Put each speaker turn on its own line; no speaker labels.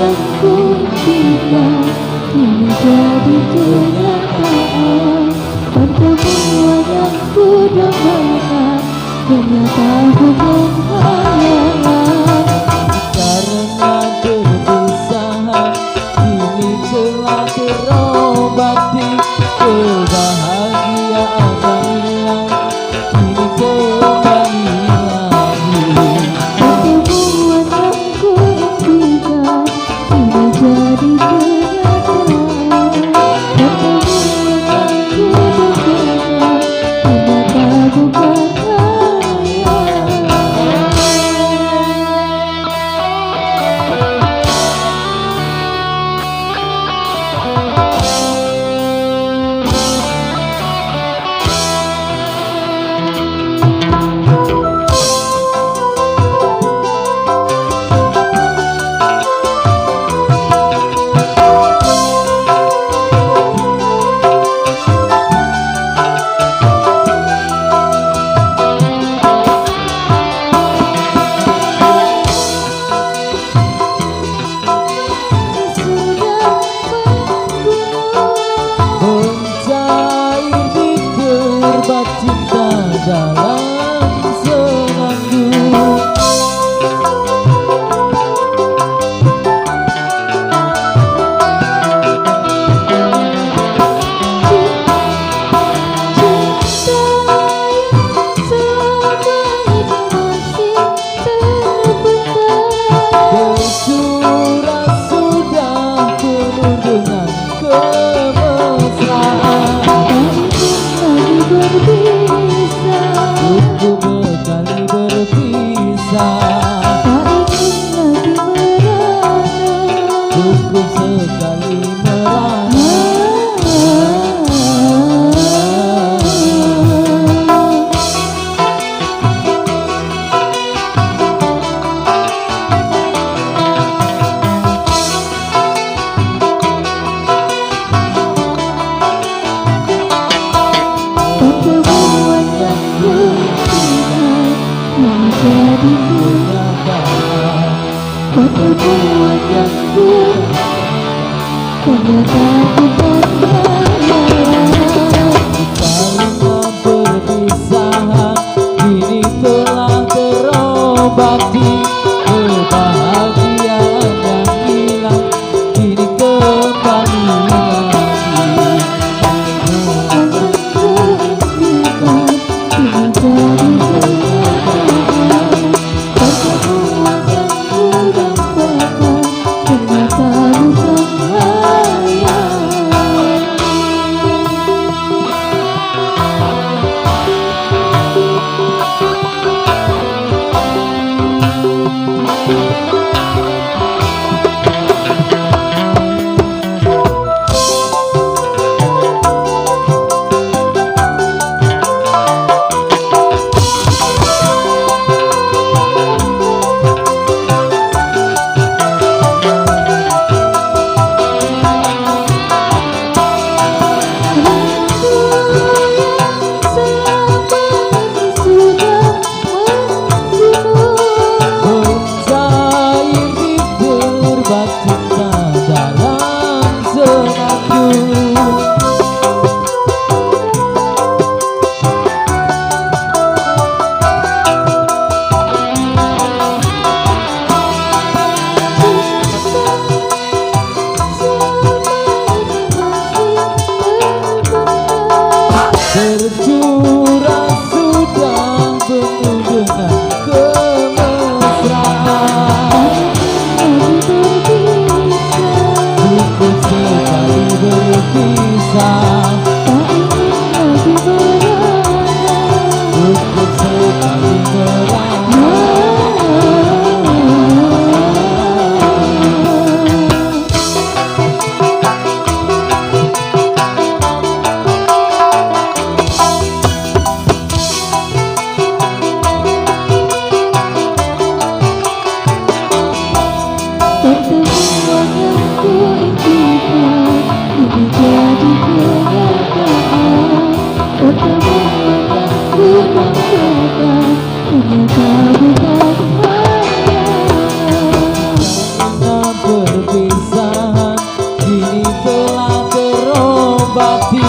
yang ku impikan kini jadi kenyataan. Pertemuan yang ku dambakan ternyata bukan hayalan.
Karena perpisahan kini telah terobati, kebahagiaan yang hilang kini kembali lagi.
Pertemuan yang ku impikan kini jadi kenyataan. Pertemuan yang ku dambakan ternyata bukan hayalan.
Mencair di kerbau cinta dalam senandung. Bersurat sudah penuh dengan kemesraan. Untuk sekali berpisah, cukup sekali merana.
Pertemuan yang ku impikan menjadi kenyataan. Pertemuan yang ku ternyata bukan hayalan.
Karena perpisahan kini telah terobati, kebahagiaan yang hilang kini kembali lagi.
Ternyata bukan hayalan.
telah terobati.